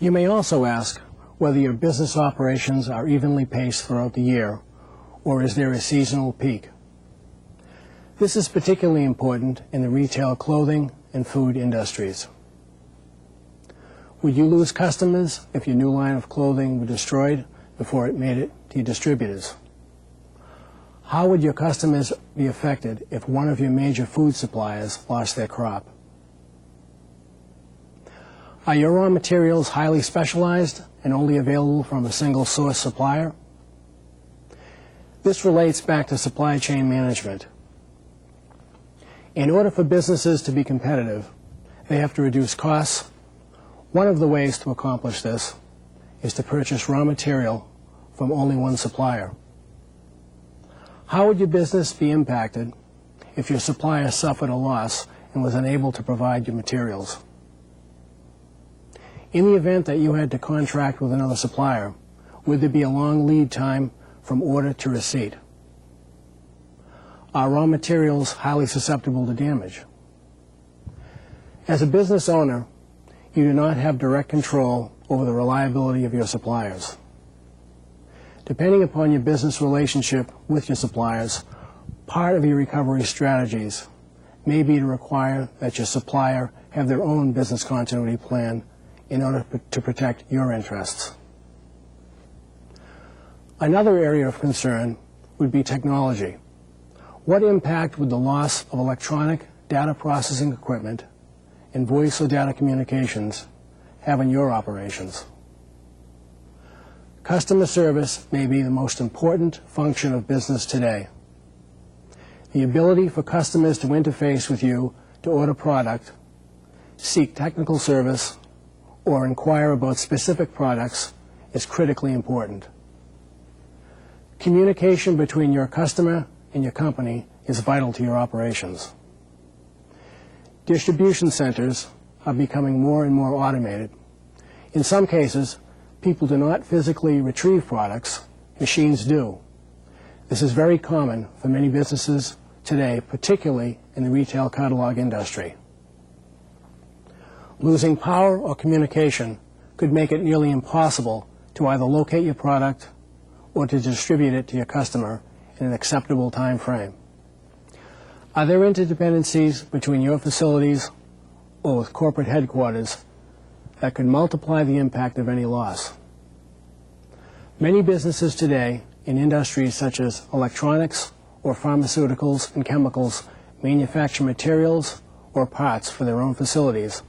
You may also ask whether your business operations are evenly paced throughout the year, or is there a seasonal peak? This is particularly important in the retail clothing and food industries. Would you lose customers if your new line of clothing were destroyed before it made it to your distributors? How would your customers be affected if one of your major food suppliers lost their crop? Are your raw materials highly specialized and only available from a single source supplier? This relates back to supply chain management. In order for businesses to be competitive, they have to reduce costs. One of the ways to accomplish this is to purchase raw material from only one supplier. How would your business be impacted if your supplier suffered a loss and was unable to provide your materials? In the event that you had to contract with another supplier, would there be a long lead time from order to receipt? Are raw materials highly susceptible to damage? As a business owner, you do not have direct control over the reliability of your suppliers. Depending upon your business relationship with your suppliers, part of your recovery strategies may be to require that your supplier have their own business continuity plan in order to protect your interests. Another area of concern would be technology. What impact would the loss of electronic data processing equipment and voice or data communications have on your operations? Customer service may be the most important function of business today. The ability for customers to interface with you to order product, seek technical service, or inquire about specific products is critically important. Communication between your customer and your company is vital to your operations. Distribution centers are becoming more and more automated. In some cases, people do not physically retrieve products, machines do. This is very common for many businesses today, particularly in the retail catalog industry. Losing power or communication could make it nearly impossible to either locate your product or to distribute it to your customer in an acceptable time frame. Are there interdependencies between your facilities or with corporate headquarters that could multiply the impact of any loss? Many businesses today in industries such as electronics or pharmaceuticals and chemicals manufacture materials or parts for their own facilities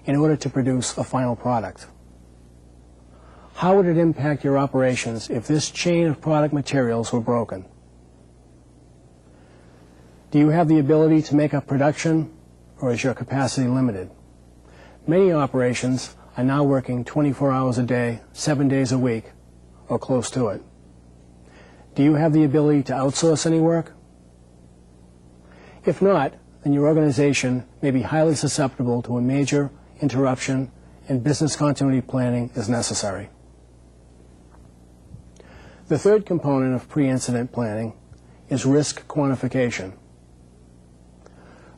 in order to produce a final product. How would it impact your operations if this chain of product materials were broken? Do you have the ability to make up production, or is your capacity limited? Many operations are now working 24 hours a day, 7 days a week, or close to it. Do you have the ability to outsource any work? If not, then your organization may be highly susceptible to a major interruption, and business continuity planning is necessary. The third component of pre-incident planning is risk quantification.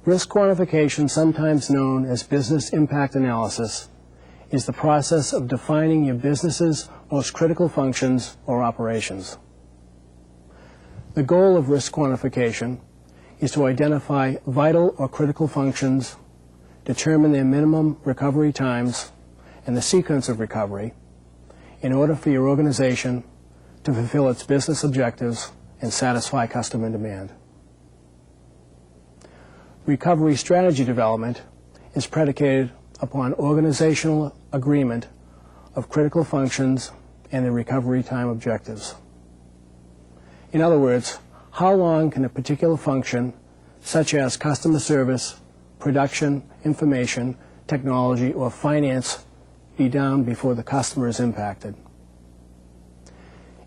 Risk quantification, sometimes known as business impact analysis, is the process of defining your business's most critical functions or operations. The goal of risk quantification is to identify vital or critical functions, determine their minimum recovery times, and the sequence of recovery in order for your organization to fulfill its business objectives and satisfy customer demand. Recovery strategy development is predicated upon organizational agreement of critical functions and the recovery time objectives. In other words, how long can a particular function, such as customer service, production, information, technology, or finance, be down before the customer is impacted?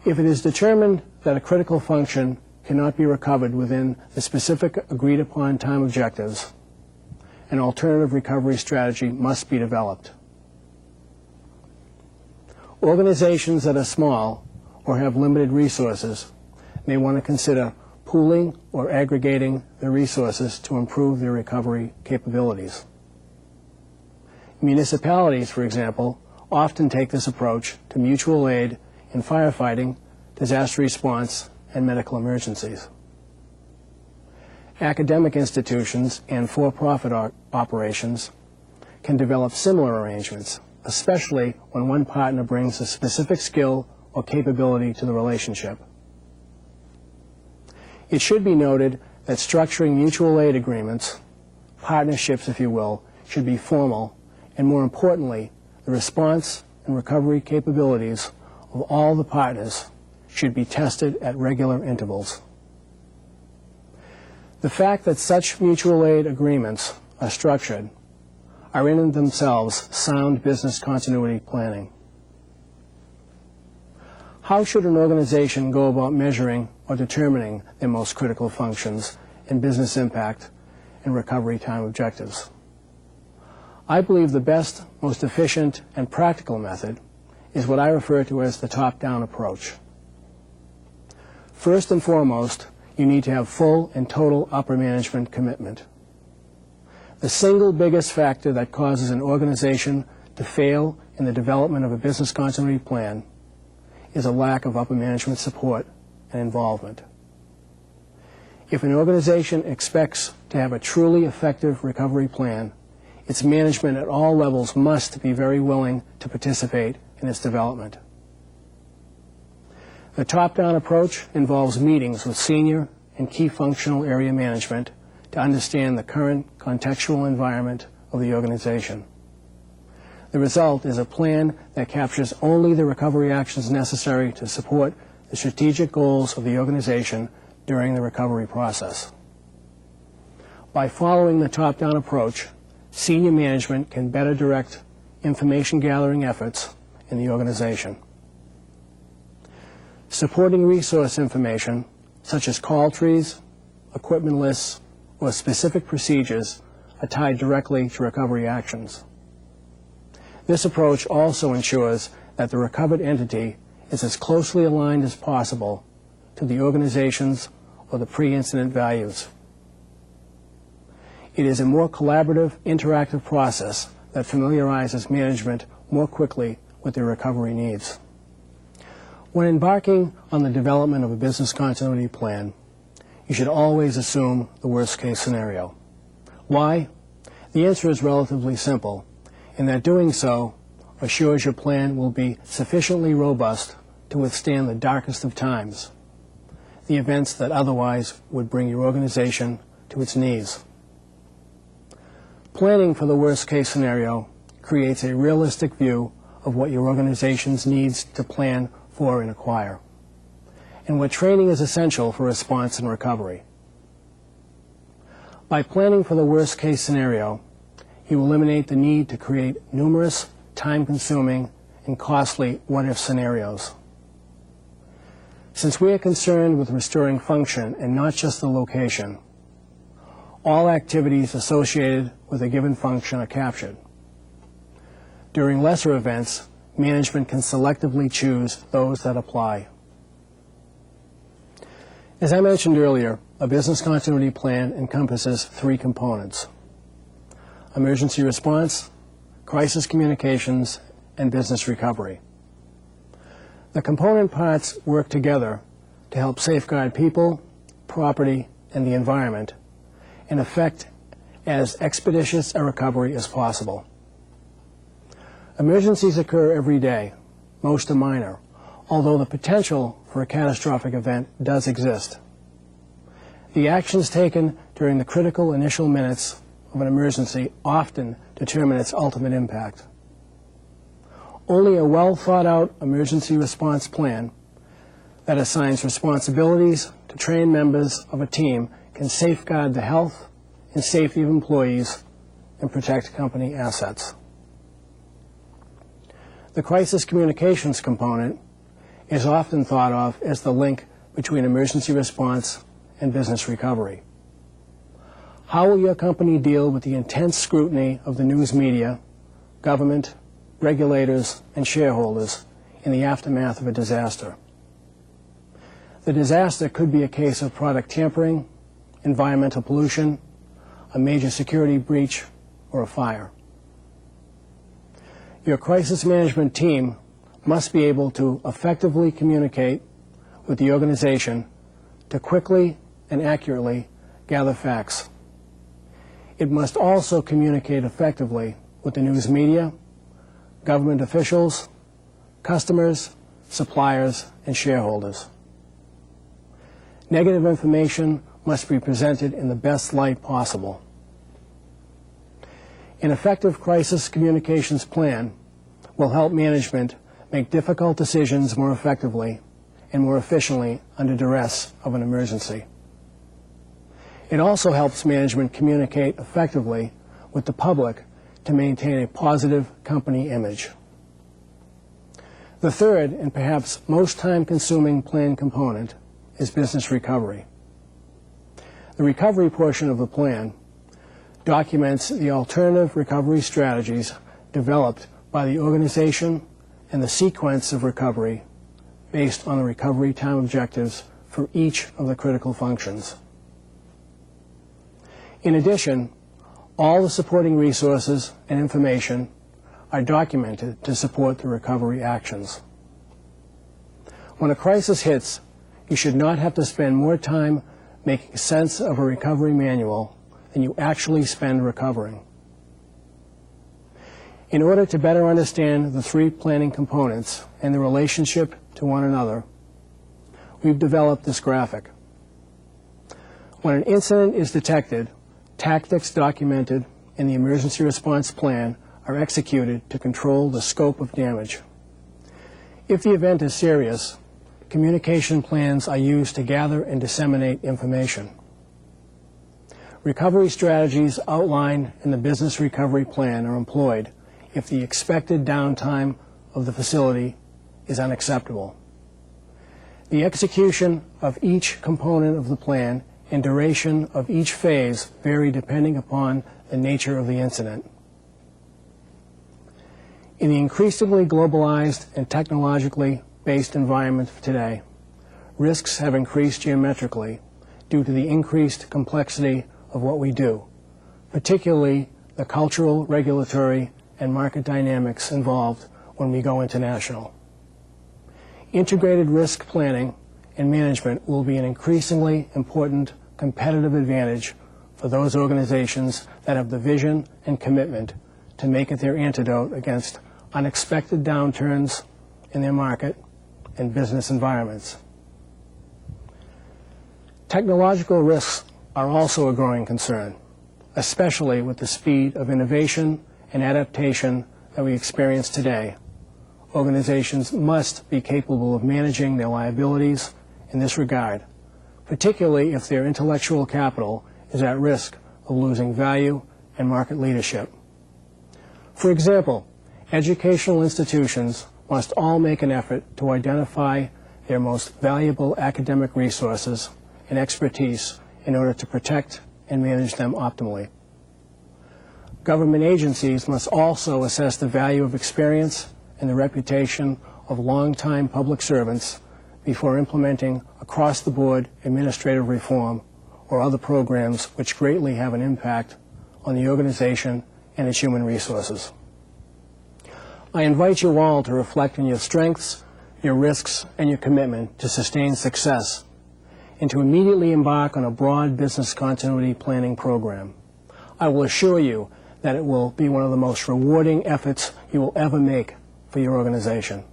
If it is determined that a critical function cannot be recovered within the specific agreed-upon time objectives, an alternative recovery strategy must be developed. Organizations that are small or have limited resources may want to consider pooling or aggregating the resources to improve their recovery capabilities. Municipalities, for example, often take this approach to mutual aid in firefighting, disaster response, and medical emergencies. Academic institutions and for-profit operations can develop similar arrangements, especially when one partner brings a specific skill or capability to the relationship. It should be noted that structuring mutual aid agreements, partnerships if you will, should be formal, and more importantly, the response and recovery capabilities of all the partners should be tested at regular intervals. The fact that such mutual aid agreements are structured are in themselves sound business continuity planning. How should an organization go about measuring or determining their most critical functions and business impact and recovery time objectives? I believe the best, most efficient, and practical method is what I refer to as the top-down approach. First and foremost, you need to have full and total upper management commitment. The single biggest factor that causes an organization to fail in the development of a business continuity plan is a lack of upper management support and involvement. If an organization expects to have a truly effective recovery plan, its management at all levels must be very willing to participate in its development. The top-down approach involves meetings with senior and key functional area management to understand the current contextual environment of the organization. The result is a plan that captures only the recovery actions necessary to support the strategic goals of the organization during the recovery process. By following the top-down approach, senior management can better direct information gathering efforts in the organization. Supporting resource information, such as call trees, equipment lists, or specific procedures, are tied directly to recovery actions. This approach also ensures that the recovered entity is as closely aligned as possible to the organization's or the pre-incident values. It is a more collaborative, interactive process that familiarizes management more quickly with their recovery needs. When embarking on the development of a business continuity plan, you should always assume the worst-case scenario. Why? The answer is relatively simple, in that doing so assures your plan will be sufficiently robust to withstand the darkest of times, the events that otherwise would bring your organization to its knees. Planning for the worst-case scenario creates a realistic view of what your organization needs to plan for and acquire, and what training is essential for response and recovery. By planning for the worst-case scenario, you eliminate the need to create numerous, time-consuming, and costly what-if scenarios. Since we are concerned with restoring function and not just the location, all activities associated with a given function are captured. During lesser events, management can selectively choose those that apply. As I mentioned earlier, a business continuity plan encompasses three components: emergency response, crisis communications, and business recovery. The component parts work together to help safeguard people, property, and the environment, and effect as expeditious a recovery as possible. Emergencies occur every day. Most are minor, although the potential for a catastrophic event does exist. The actions taken during the critical initial minutes of an emergency often determine its ultimate impact. Only a well-thought-out emergency response plan that assigns responsibilities to trained members of a team can safeguard the health and safety of employees and protect company assets. The crisis communications component is often thought of as the link between emergency response and business recovery. How will your company deal with the intense scrutiny of the news media, government, regulators, and shareholders in the aftermath of a disaster? The disaster could be a case of product tampering, environmental pollution, a major security breach, or a fire. Your crisis management team must be able to effectively communicate with the organization to quickly and accurately gather facts. It must also communicate effectively with the news media, government officials, customers, suppliers, and shareholders. Negative information must be presented in the best light possible. An effective crisis communications plan will help management make difficult decisions more effectively and more efficiently under duress of an emergency. It also helps management communicate effectively with the public to maintain a positive company image. The third, and perhaps most time-consuming plan component, is business recovery. The recovery portion of the plan documents the alternative recovery strategies developed by the organization and the sequence of recovery based on the recovery time objectives for each of the critical functions. In addition, all the supporting resources and information are documented to support the recovery actions. When a crisis hits, you should not have to spend more time making sense of a recovery manual than you actually spend recovering. In order to better understand the three planning components and the relationship to one another, we've developed this graphic. When an incident is detected, tactics documented in the emergency response plan are executed to control the scope of damage. If the event is serious, communication plans are used to gather and disseminate information. Recovery strategies outlined in the business recovery plan are employed if the expected downtime of the facility is unacceptable. The execution of each component of the plan and duration of each phase vary depending upon the nature of the incident. In the increasingly globalized and technologically based environment of today, risks have increased geometrically due to the increased complexity of what we do, particularly the cultural, regulatory, and market dynamics involved when we go international. Integrated risk planning and management will be an increasingly important competitive advantage for those organizations that have the vision and commitment to make it their antidote against unexpected downturns in their market and business environments. Technological risks are also a growing concern, especially with the speed of innovation and adaptation that we experience today. Organizations must be capable of managing their liabilities in this regard, particularly if their intellectual capital is at risk of losing value and market leadership. For example, educational institutions must all make an effort to identify their most valuable academic resources and expertise in order to protect and manage them optimally. Government agencies must also assess the value of experience and the reputation of long-time public servants before implementing across-the-board administrative reform or other programs which greatly have an impact on the organization and its human resources. I invite you all to reflect on your strengths, your risks, and your commitment to sustain success, and to immediately embark on a broad business continuity planning program. I will assure you that it will be one of the most rewarding efforts you will ever make for your organization.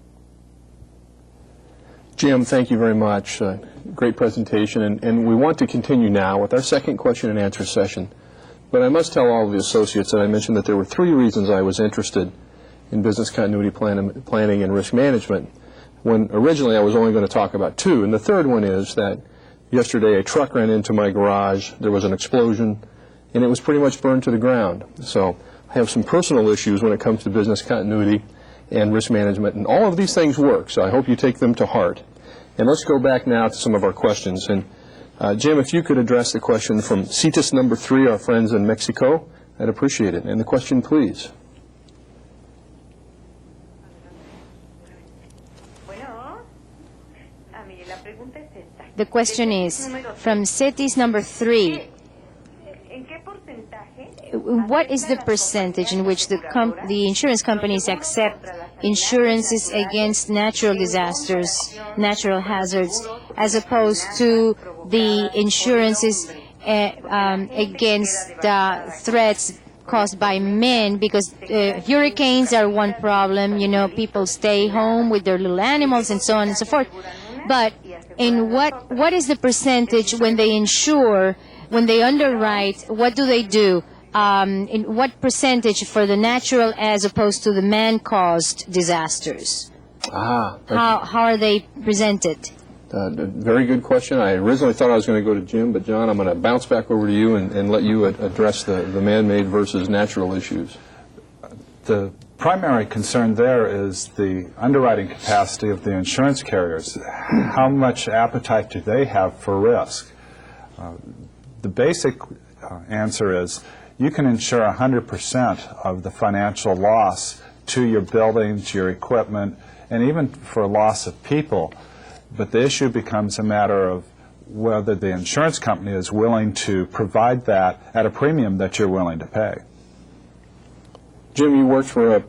Jim, thank you very much. Great presentation, and we want to continue now with our second question and answer session. But I must tell all of the associates that I mentioned that there were three reasons I was interested in business continuity planning and risk management, when originally I was only going to talk about two. And the third one is that yesterday a truck ran into my garage, there was an explosion, and it was pretty much burned to the ground. So I have some personal issues when it comes to business continuity and risk management, and all of these things work, so I hope you take them to heart. And let's go back now to some of our questions. And Jim, if you could address the question from CITES number 3, our friends in Mexico, I'd appreciate it. And the question, please. The question is, from CITES number 3, what is the percentage in which the insurance companies accept insurances against natural disasters, natural hazards, as opposed to the insurances against threats caused by men? Because hurricanes are one problem, you know, people stay home with their little animals and so on and so forth. But in what is the percentage when they insure, when they underwrite, what do they do? In what percentage for the natural as opposed to the man-caused disasters? How are they presented? Very good question. I originally thought I was going to go to Jim, but John, I'm going to bounce back over to you and let you address the man-made versus natural issues. The primary concern there is the underwriting capacity of the insurance carriers. How much appetite do they have for risk? The basic answer is you can insure 100% of the financial loss to your buildings, your equipment, and even for loss of people. But the issue becomes a matter of whether the insurance company is willing to provide that at a premium that you're willing to pay. Jim, you worked for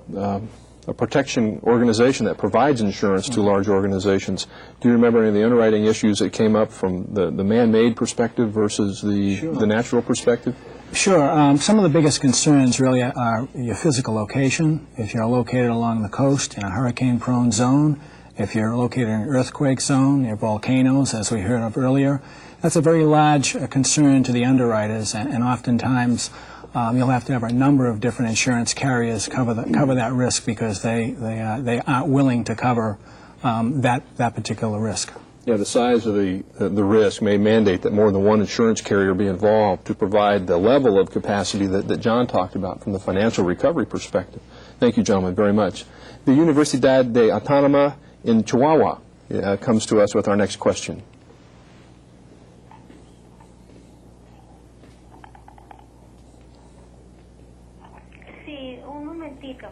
a protection organization that provides insurance to large organizations. Do you remember any of the underwriting issues that came up from the man-made perspective versus the natural perspective? Sure. Some of the biggest concerns really are your physical location. If you're located along the coast in a hurricane-prone zone, if you're located in an earthquake zone, near volcanoes, as we heard of earlier, that's a very large concern to the underwriters, and oftentimes you'll have to have a number of different insurance carriers cover that risk because they aren't willing to cover that particular risk. Yeah, the size of the risk may mandate that more than one insurance carrier be involved to provide the level of capacity that John talked about from the financial recovery perspective. Thank you, gentlemen, very much. The Universidad de Autónoma in Chihuahua comes to us with our next question. Sí, un momentito.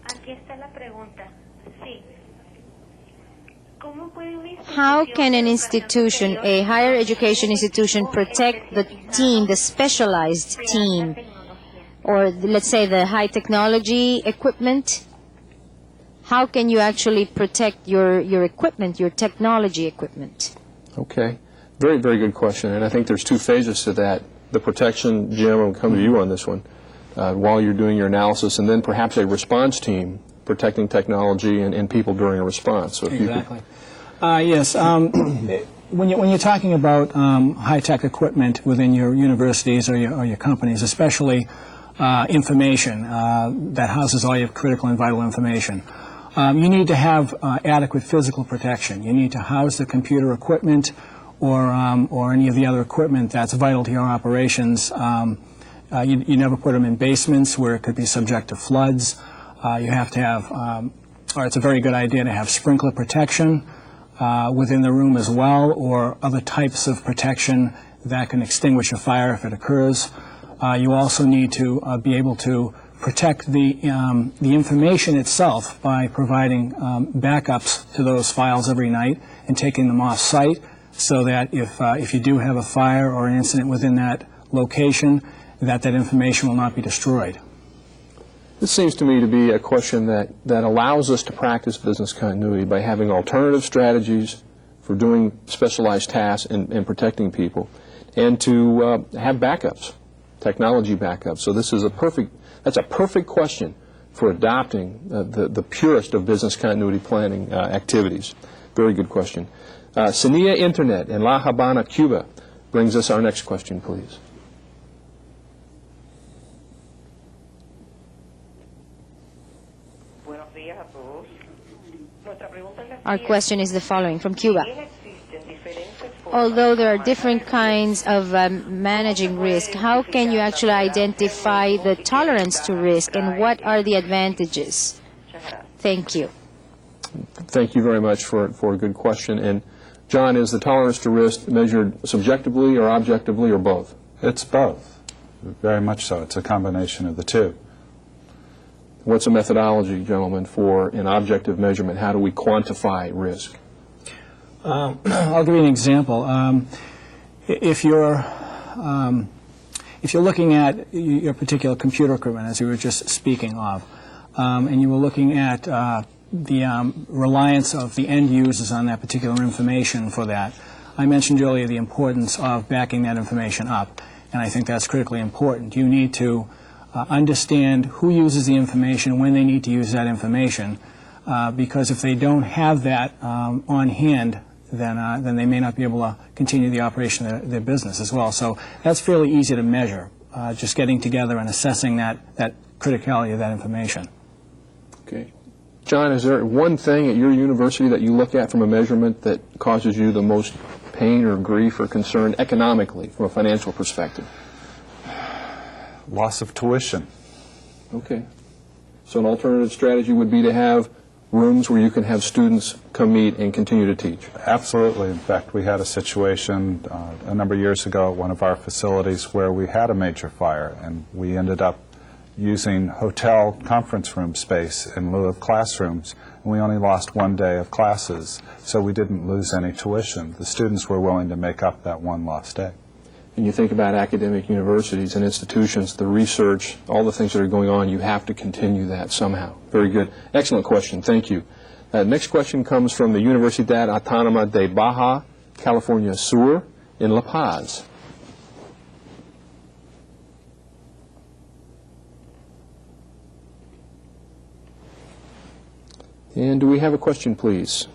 Aquí está la pregunta. Sí. How can an institution, a higher education institution, protect the team, the specialized team, or let's say the high technology equipment? How can you actually protect your equipment, your technology equipment? Okay. Very, very good question. And I think there's two phases to that. The protection, Jim, I'll come to you on this one, while you're doing your analysis, and then perhaps a response team protecting technology and people during a response. So if exactly. Yes. When you're talking about high-tech equipment within your universities or your companies, especially information that houses all your critical and vital information, you need to have adequate physical protection. You need to house the computer equipment or any of the other equipment that's vital to your operations. You never put them in basements where it could be subject to floods. You have to have, or it's a very good idea to have sprinkler protection within the room as well, or other types of protection that can extinguish a fire if it occurs. You also need to be able to protect the information itself by providing backups to those files every night and taking them off site, so that if you do have a fire or an incident within that location, that information will not be destroyed. This seems to me to be a question that allows us to practice business continuity by having alternative strategies for doing specialized tasks and protecting people, and to have backups, technology backups. So this is that's a perfect question for adopting the purest of business continuity planning activities. Very good question. Sania Internet in La Habana, Cuba, brings us our next question, please. Our question is the following from Cuba. Although there are different kinds of managing risk, how can you actually identify the tolerance to risk, and what are the advantages? Thank you. Thank you very much for a good question. And John, is the tolerance to risk measured subjectively or objectively or both? It's both, very much so. It's a combination of the two. What's a methodology, gentlemen, for an objective measurement? How do we quantify risk? I'll give you an example. If you're if you're looking at your particular computer equipment, as we were just speaking of, and you were looking at the reliance of the end users on that particular information for that, I mentioned earlier the importance of backing that information up, and I think that's critically important. You need to understand who uses the information, when they need to use that information, because if they don't have that on hand, then they may not be able to continue the operation of their business as well. So that's fairly easy to measure, just getting together and assessing that criticality of that information. Okay. John, is there one thing at your university that you look at from a measurement that causes you the most pain or grief or concern economically from a financial perspective? Loss of tuition. Okay. So an alternative strategy would be to have rooms where you can have students come meet and continue to teach. Absolutely. In fact, we had a situation a number of years ago at one of our facilities where we had a major fire, and we ended up using hotel conference room space in lieu of classrooms, and we only lost one day of classes, so we didn't lose any tuition. The students were willing to make up that one lost day. And you think about academic universities and institutions, the research, all the things that are going on, you have to continue that somehow. Very good. Excellent question. Thank you. Next question comes from the Universidad Autónoma de Baja California Sur in La Paz. And do we have a question, please?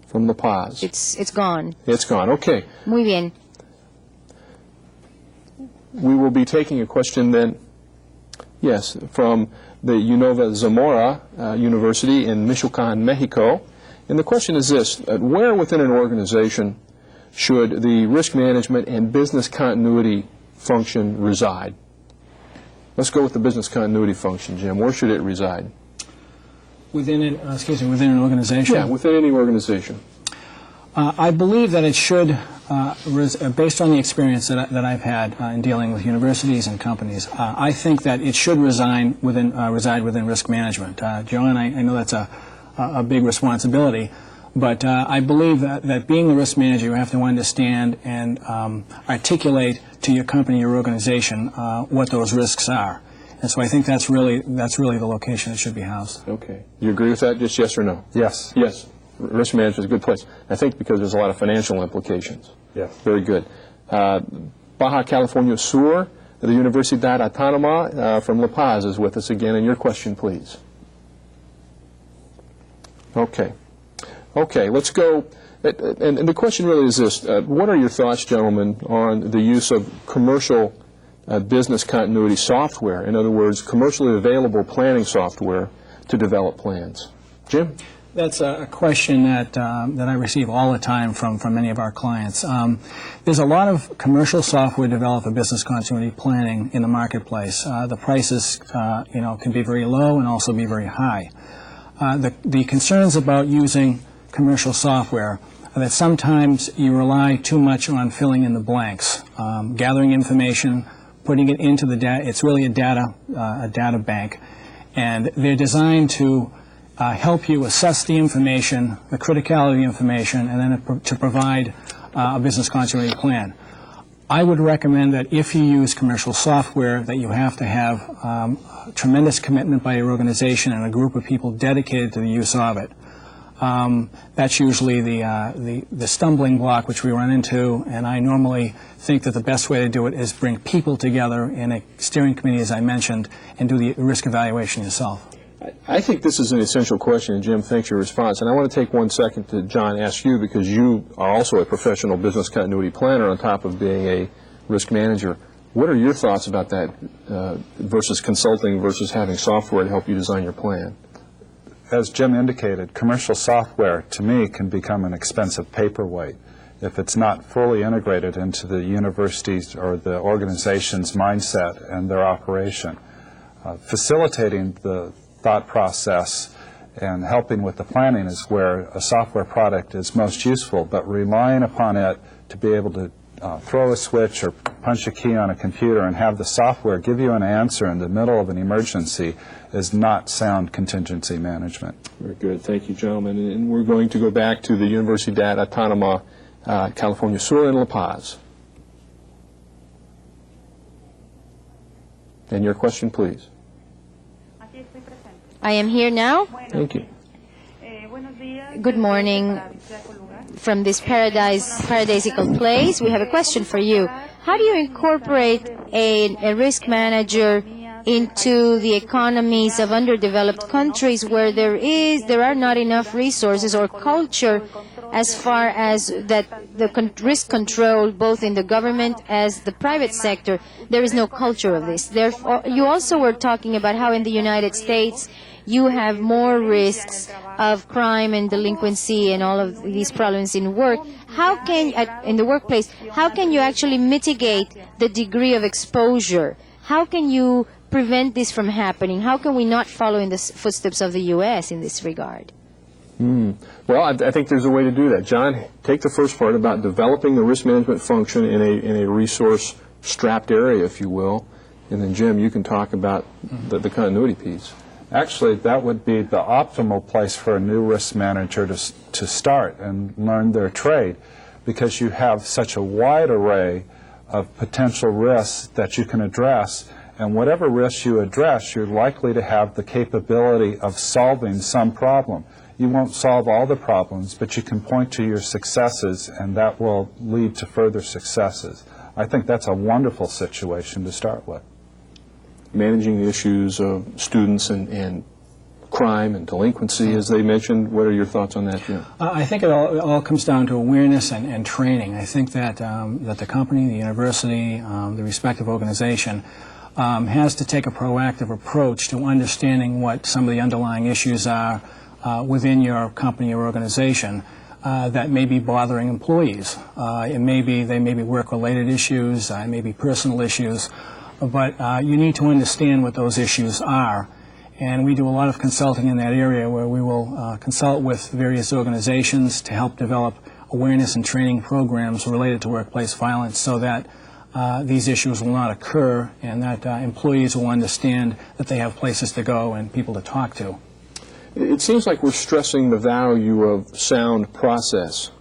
From La Paz. It's gone. It's gone. Okay. Muy bien. We will be taking a question then, yes, from the Unova Zamora University in Michoacan, Mexico. And the question is this: where within an organization should the risk management and business continuity function reside? Let's go with the business continuity function, Jim. Where should it reside? Within an organization? Yeah, within any organization. I believe that it should, based on the experience that I've had in dealing with universities and companies, I think that it should reside within risk management. John, I know that's a big responsibility, but I believe that being a risk manager, you have to understand and articulate to your company, your organization, what those risks are. And so I think that's really the location it should be housed. Okay. You agree with that? Just yes or no? Yes. Yes. Risk management is a good place. I think because there's a lot of financial implications. Yes. Very good. Baja California Sur, the Universidad Autónoma from La Paz is with us again. And your question, please. Okay. Okay, let's go. And the question really is this. What are your thoughts, gentlemen, on the use of commercial business continuity software? In other words, commercially available planning software to develop plans. Jim? That's a question that I receive all the time from many of our clients. There's a lot of commercial software developed for business continuity planning in the marketplace. The prices, can be very low and also be very high. The concerns about using commercial software are that sometimes you rely too much on filling in the blanks, gathering information, putting it into the data. It's really a data bank, and they're designed to help you assess the information, the criticality of the information, and then to provide a business continuity plan. I would recommend that if you use commercial software, that you have to have tremendous commitment by your organization and a group of people dedicated to the use of it. That's usually the stumbling block which we run into, and I normally think that the best way to do it is bring people together in a steering committee, as I mentioned, and do the risk evaluation yourself. I think this is an essential question, and Jim, thanks for your response. And I want to take 1 second to, John, ask you, because you are also a professional business continuity planner on top of being a risk manager. What are your thoughts about that versus consulting versus having software to help you design your plan? As Jim indicated, commercial software, to me, can become an expensive paperweight if it's not fully integrated into the university's or the organization's mindset and their operation. Facilitating the thought process and helping with the planning is where a software product is most useful, but relying upon it to be able to throw a switch or punch a key on a computer and have the software give you an answer in the middle of an emergency is not sound contingency management. Very good. Thank you, gentlemen. And we're going to go back to the Universidad Autónoma California Sur in La Paz. And your question, please. I am here now. Thank you. Good morning from this paradisical place. We have a question for you. How do you incorporate a risk manager into the economies of underdeveloped countries where there are not enough resources or culture as far as that risk control both in the government as the private sector? There is no culture of this. Therefore, you also were talking about how in the United States you have more risks of crime and delinquency and all of these problems in work. How can, in the workplace, how can you actually mitigate the degree of exposure? How can you prevent this from happening? How can we not follow in the footsteps of the U.S. in this regard? Well, I think there's a way to do that. John, take the first part about developing the risk management function in a resource-strapped area, if you will, and then Jim, you can talk about the continuity piece. Actually, that would be the optimal place for a new risk manager to start and learn their trade, because you have such a wide array of potential risks that you can address, and whatever risks you address, you're likely to have the capability of solving some problem. You won't solve all the problems, but you can point to your successes, and that will lead to further successes. I think that's a wonderful situation to start with. Managing the issues of students and crime and delinquency, as they mentioned. What are your thoughts on that, Jim? I think it all comes down to awareness and training. I think that that the company, the university, the respective organization has to take a proactive approach to understanding what some of the underlying issues are within your company or organization that may be bothering employees. They may be work-related issues, it may be personal issues, but you need to understand what those issues are. And we do a lot of consulting in that area where we will consult with various organizations to help develop awareness and training programs related to workplace violence so that these issues will not occur and that employees will understand that they have places to go and people to talk to. It seems like we're stressing the value of sound process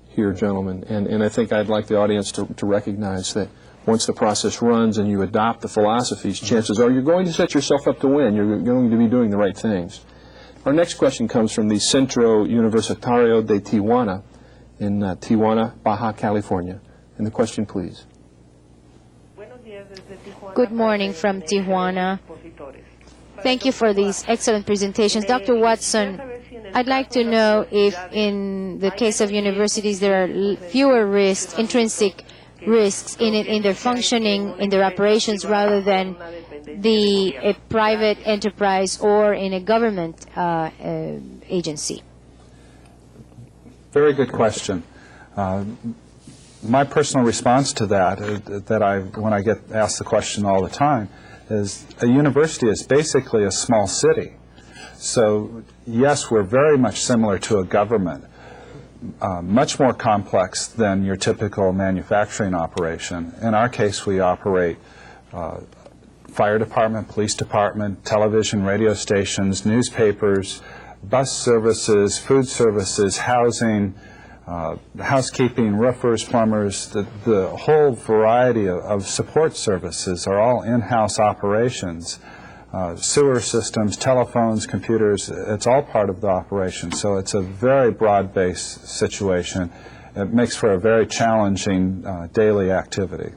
here, gentlemen, and I think I'd like the audience to recognize that once the process runs and you adopt the philosophies, chances are you're going to set yourself up to win. You're going to be doing the right things. Our next question comes from the Centro Universitario de Tijuana in Tijuana, Baja California. And the question, please. Good morning from Tijuana. Thank you for these excellent presentations. Dr. Watson, I'd like to know if in the case of universities there are fewer risks, intrinsic risks in their functioning, in their operations, rather than a private enterprise or in a government agency. Very good question. My personal response to that, when I get asked the question all the time, is a university is basically a small city. So yes, we're very much similar to a government, much more complex than your typical manufacturing operation. In our case, we operate fire department, police department, television, radio stations, newspapers, bus services, food services, housing, housekeeping, roofers, plumbers. The whole variety of support services are all in-house operations. Sewer systems, telephones, computers, it's all part of the operation. So it's a very broad-based situation. It makes for a very challenging daily activity.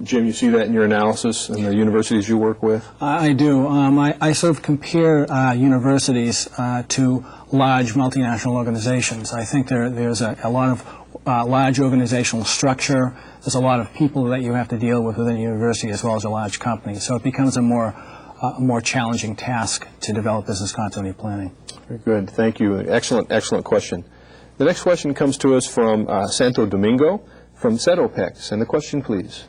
Jim, you see that in your analysis in the universities you work with? I do. I sort of compare universities to large multinational organizations. I think there's a lot of large organizational structure. There's a lot of people that you have to deal with within a university as well as a large company. So it becomes a more challenging task to develop business continuity planning. Very good. Thank you. Excellent, excellent question. The next question comes to us from Santo Domingo from CEDOPEX. And the question, please.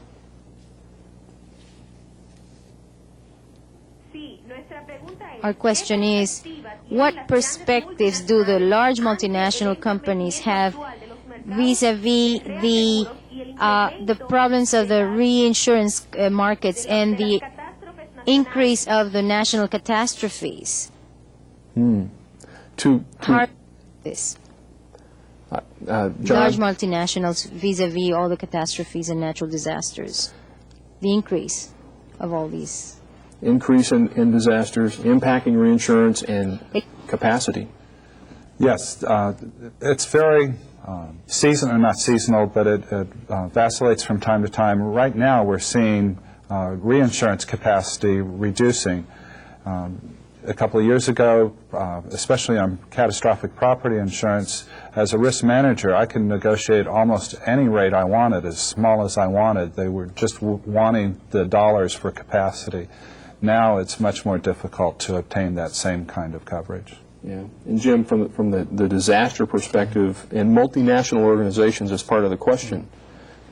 Our question is, what perspectives do the large multinational companies have vis-a-vis the problems of the reinsurance markets and the increase of the national catastrophes? This. Large multinationals vis-a-vis all the catastrophes and natural disasters, the increase. of all these? Increase in disasters, impacting reinsurance and capacity. Yes, it's very not seasonal, but it vacillates from time to time. Right now, we're seeing reinsurance capacity reducing. A couple of years ago, especially on catastrophic property insurance, as a risk manager, I could negotiate almost any rate I wanted, as small as I wanted. They were just wanting the dollars for capacity. Now it's much more difficult to obtain that same kind of coverage. Yeah. And Jim, from the disaster perspective, and multinational organizations as part of the question,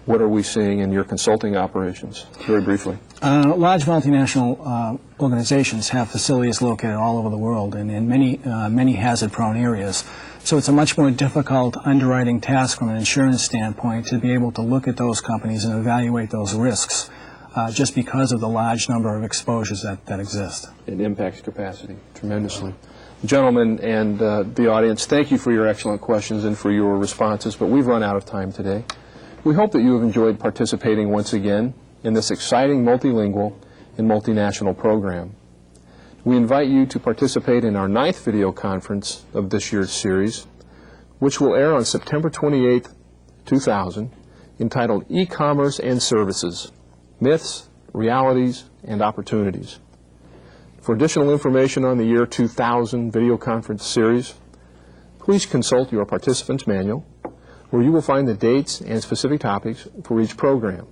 what are we seeing in your consulting operations? Very briefly. Large multinational organizations have facilities located all over the world and in many hazard-prone areas. So it's a much more difficult underwriting task from an insurance standpoint to be able to look at those companies and evaluate those risks just because of the large number of exposures that exist. It impacts capacity tremendously. Gentlemen and the audience, thank you for your excellent questions and for your responses, but we've run out of time today. We hope that you have enjoyed participating once again in this exciting multilingual and multinational program. We invite you to participate in our 9th video conference of this year's series, which will air on September 28, 2000, entitled E-Commerce and Services, Myths, Realities, and Opportunities. For additional information on the year 2000 video conference series, please consult your participant's manual, where you will find the dates and specific topics for each program.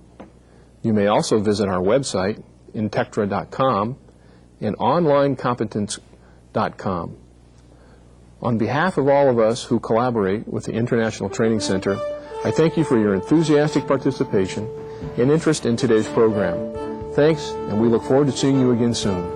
You may also visit our website, intectra.com, and onlinecompetence.com. On behalf of all of us who collaborate with the International Training Center, I thank you for your enthusiastic participation and interest in today's program. Thanks, and we look forward to seeing you again soon.